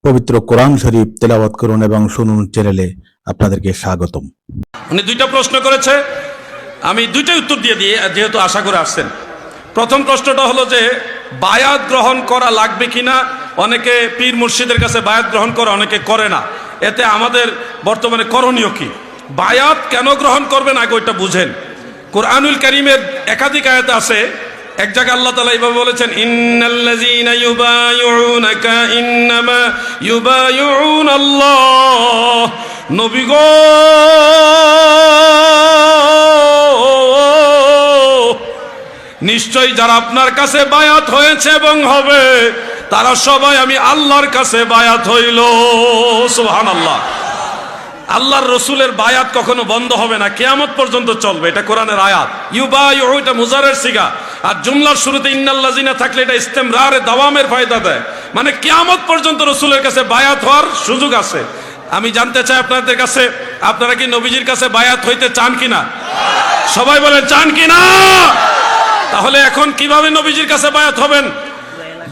পবিত্র কোরআন শরীফ তেলাওয়াত করুন এবং শুনুন চ্যানেলে আপনাদেরকে স্বাগতম। উনি দুইটা প্রশ্ন করেছে, আমি দুইটাই উত্তর দিয়ে দিই যেহেতু আশা করে আসছেন। প্রথম প্রশ্নটা হলো যে বায়াত গ্রহণ করা লাগবে কিনা। অনেকে পীর মুর্শিদের কাছে বায়াত গ্রহণ করে, অনেকে করে না। এতে আমাদের বর্তমানে করণীয় কি? বায়াত কেন গ্রহণ করবেন আগে ওইটা বুঝেন। কোরআনুল কারীমের একাধিক আয়াত আছে। এক জায়গায় আল্লাহ তাআলা এইভাবে বলেছেন, ইন্নাল্লাযীনা ইউবায়িউনাকা ইন্নামা ইউবায়িউনাল্লাহ। নবী গো, নিশ্চয়ই যারা আপনার কাছে বায়াত হয়েছে এবং হবে, তারা সবাই আমি আল্লাহর কাছে বায়াত হইল। সুবহানাল্লাহ। আল্লাহর রসুলের বায়াত কখনো বন্ধ হবে না, কিয়ামত পর্যন্ত চলবে। এটা কোরআনের আয়াত। ইউবাইউ এটা মুজারের সিগা, আর জুমলার শুরুতে ইন্নাল্লাযিনা থাকলে এটা ইস্তেমরারে দাওয়ামের ফায়দা দেয়, মানে কিয়ামত পর্যন্ত রসুলের কাছে বায়াত হওয়ার সুযোগ আছে। আমি জানতে চাই আপনাদের কাছে, আপনারা কি নবীজির কাছে বায়াত হইতে চান কিনা? সবাই বলেন চান কিনা? তাহলে এখন কিভাবে নবীজির কাছে বায়াত হবেন?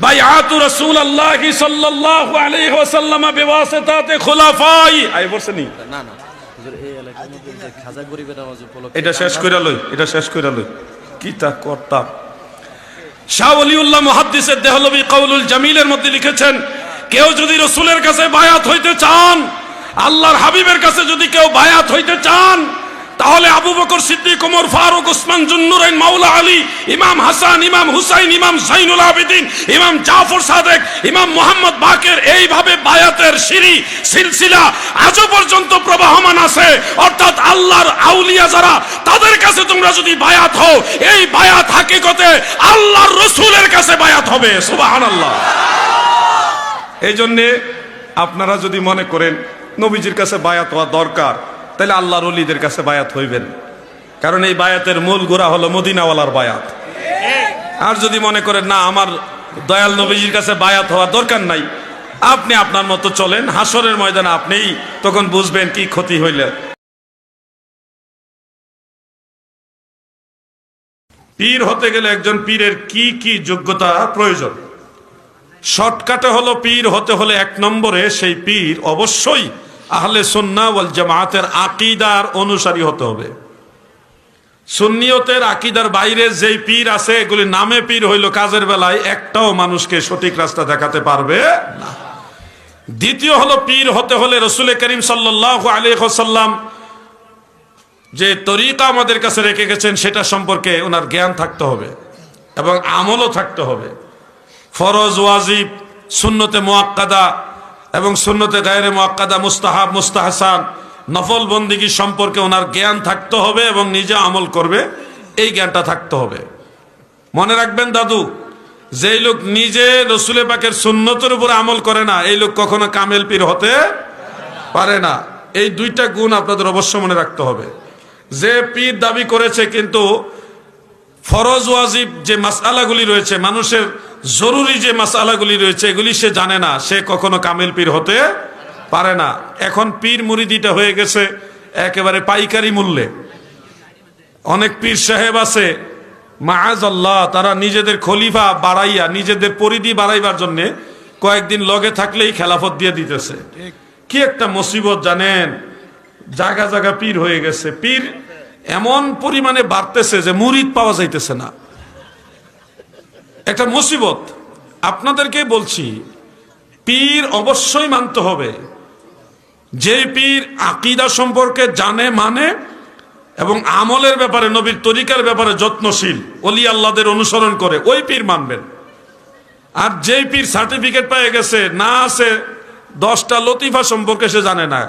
বাইআতু রাসূলুল্লাহি সাল্লাল্লাহু আলাইহি ওয়াসাল্লাম বিওয়াসিতাতি খুলাফাই। আই বলছেন না না, হুজুর এই এলাকার মধ্যে যে খাজা গরিবের নামাজ উপলক্ষে এটা শেষ কইরা লই, এটা শেষ কইরা লই। কি তা করতাম। শাহ ওলিউল্লাহ মুহাদ্দিসের দেহলভী কাউলুল জামিলের মধ্যে লিখেছেন, কেউ যদি রাসূলের কাছে বায়াত হইতে চান, আল্লাহর হাবিবের কাছে যদি কেউ বায়াত হইতে চান, তাহলে আবু বকর সিদ্দিক, ওমর ফারুক, ওসমান জুন্নুরাইন, মাওলা আলী, ইমাম হাসান, ইমাম হুসাইন, ইমাম জাইনুল আবেদিন, ইমাম জাফর সাদেক, ইমাম মুহাম্মদ বাকের, এইভাবে বায়াতের সিঁড়ি সিলসিলা আজও পর্যন্ত প্রবাহমান আছে। অর্থাৎ আল্লাহর আউলিয়া যারা, তাদের কাছে তোমরা যদি বায়াত হও, এই বায়াত হাকিকতে আল্লাহর রাসূলের কাছে বায়াত হবে। সুবহানাল্লাহ। এই জন্যে আপনারা যদি মনে করেন নবীজির কাছে বায়াত হওয়া দরকার, তাহলে আল্লাহর ওলিদের কাছে বায়াত হইবেন, কারণ এই বায়াতের মূল গোড়া হলো মদিনাওয়ালার বায়াত। আর যদি মনে করেন না, আমার দয়াল নবীজির কাছে বায়াত হওয়ার দরকার নাই, আপনি আপনার মতো চলেন, হাসরের ময়দানে আপনিই তখন বুঝবেন কি ক্ষতি হইলে। পীর হতে গেলে একজন পীরের কি কি যোগ্যতা প্রয়োজন? শর্টকাটে হলো, পীর হতে হলে এক নম্বরে সেই পীর অবশ্যই আহলে সুন্নাহ ওয়াল জামাতের আকীদার অনুসারী হতে হবে। সুন্নিয়তের আকীদার বাইরে যেই পীর আছে, এগুলি নামে পীর হইল, কাজের বেলায় একটাও মানুষকে সঠিক রাস্তা দেখাতে পারবে না। দ্বিতীয় হলো, পীর হতে হলে রাসূল করিম সাল্লাল্লাহু আলাইহি ওয়াসাল্লাম যে তরিকা আমাদের কাছে রেখে গেছেন, সেটা সম্পর্কে ওনার জ্ঞান থাকতে হবে এবং আমলও থাকতে হবে। ফরজ, ওয়াজিব, সুন্নতে মুআক্কাদা এবং সুন্নতে গায়রে মুআক্কাদা, মুস্তাহাব, মুস্তাহসান, নফল বন্দিগি সম্পর্কে ওনার জ্ঞান থাকতে হবে এবং নিজে আমল করবে, এই জ্ঞানটা থাকতে হবে। মনে রাখবেন দাদু, যেই লোক নিজে রাসূল পাকের সুন্নতের উপর আমল করে না, এই লোক কখনো কামেল পীর হতে পারে না। এই দুইটা গুণ আপনাদের অবশ্য মনে রাখতে হবে। যে পীর দাবি করেছে কিন্তু ফরজ ওয়াজিব যে মাসআলাগুলি রয়েছে, মানুষের জরুরি যে মাসআলাগুলি রয়েছে, এগুলি সে জানে না, সে কখনো কামেল পীর হতে পারে না। এখন পীর মুরিদিটা হয়ে গেছে একেবারে পাইকারি মূল্যে। অনেক পীর সাহেব আছে মাআযাল্লাহ, তারা নিজেদের খলিফা বাড়াইয়া, নিজেদের পরিধি বাড়াইবার জন্য কয়েকদিন লগে থাকলেই খেলাফত দিয়ে দিতেছে। কি একটা মুসিবত জানেন, জায়গা জায়গা পীর হয়ে গেছে। পীর এমন পরিমাণে বাড়তেছে যে মুরিদ পাওয়া যাইতেছে না, একটা মুসিবত। আপনাদেরকে বলছি, পীর অবশ্যই মানতে হবে। যে পীর আকীদা সম্পর্কে জানে, মানে এবং আমলের ব্যাপারে, নবীর তরিকার ব্যাপারে যত্নশীল, ওলি আল্লাহদের অনুসরণ করে, ওই পীর মানবেন। আর যেই পীর সার্টিফিকেট পেয়ে গেছে, না আছে 10টা লতিফা সম্পর্কে সে জানে না।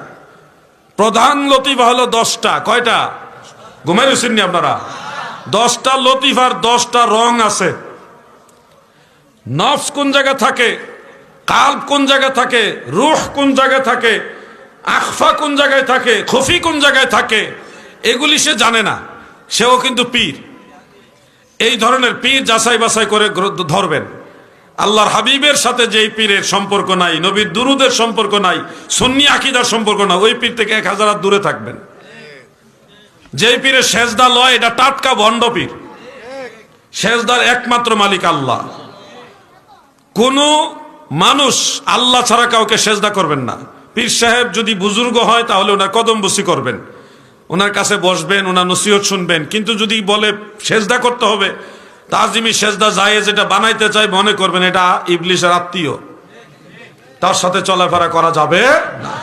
প্রধান লতিফা হলো 10টা। কয়টা? ঘুমাই রয়েছেননি আপনারা? 10টা লতিফার 10টা রং আছে। নফস কোন জায়গা থাকে, কাল্ব কোন জায়গা থাকে, রূহ কোন জায়গায় থাকে, আখফা কোন জায়গায় থাকে, খুফি কোন জায়গায় থাকে, এগুলি সে জানে না। সেও কিন্তু পীর। এই ধরনের পীর যাচাই বাছাই করে ধরবেন। আল্লাহর হাবিবের সাথে যেই পীরের সম্পর্ক নাই, নবীর দুরুদের সম্পর্ক নাই, সুন্নি আকীদার সম্পর্ক না, ওই পীর থেকে 1000 হাত দূরে থাকবেন। যেই পীরের সেজদা লয়, এটা টাটকা ভণ্ড পীর। সেজদার একমাত্র মালিক আল্লাহ। কোন মানুষ আল্লাহ ছাড়া কাউকে সেজদা করবেন না। পীর সাহেব যদি বুজুর্গ হয় তাহলে ওনার কদম বসি করবেন, ওনার কাছে বসবেন, ওনার নসিহত শুনবেন। কিন্তু যদি বলে সেজদা করতে হবে, তাজিমি সেজদা জায়েজ এটা বানাইতে চাই, মনে করবেন এটা ইবলিসের আত্মীয়, তার সাথে চলাফেরা করা যাবে না।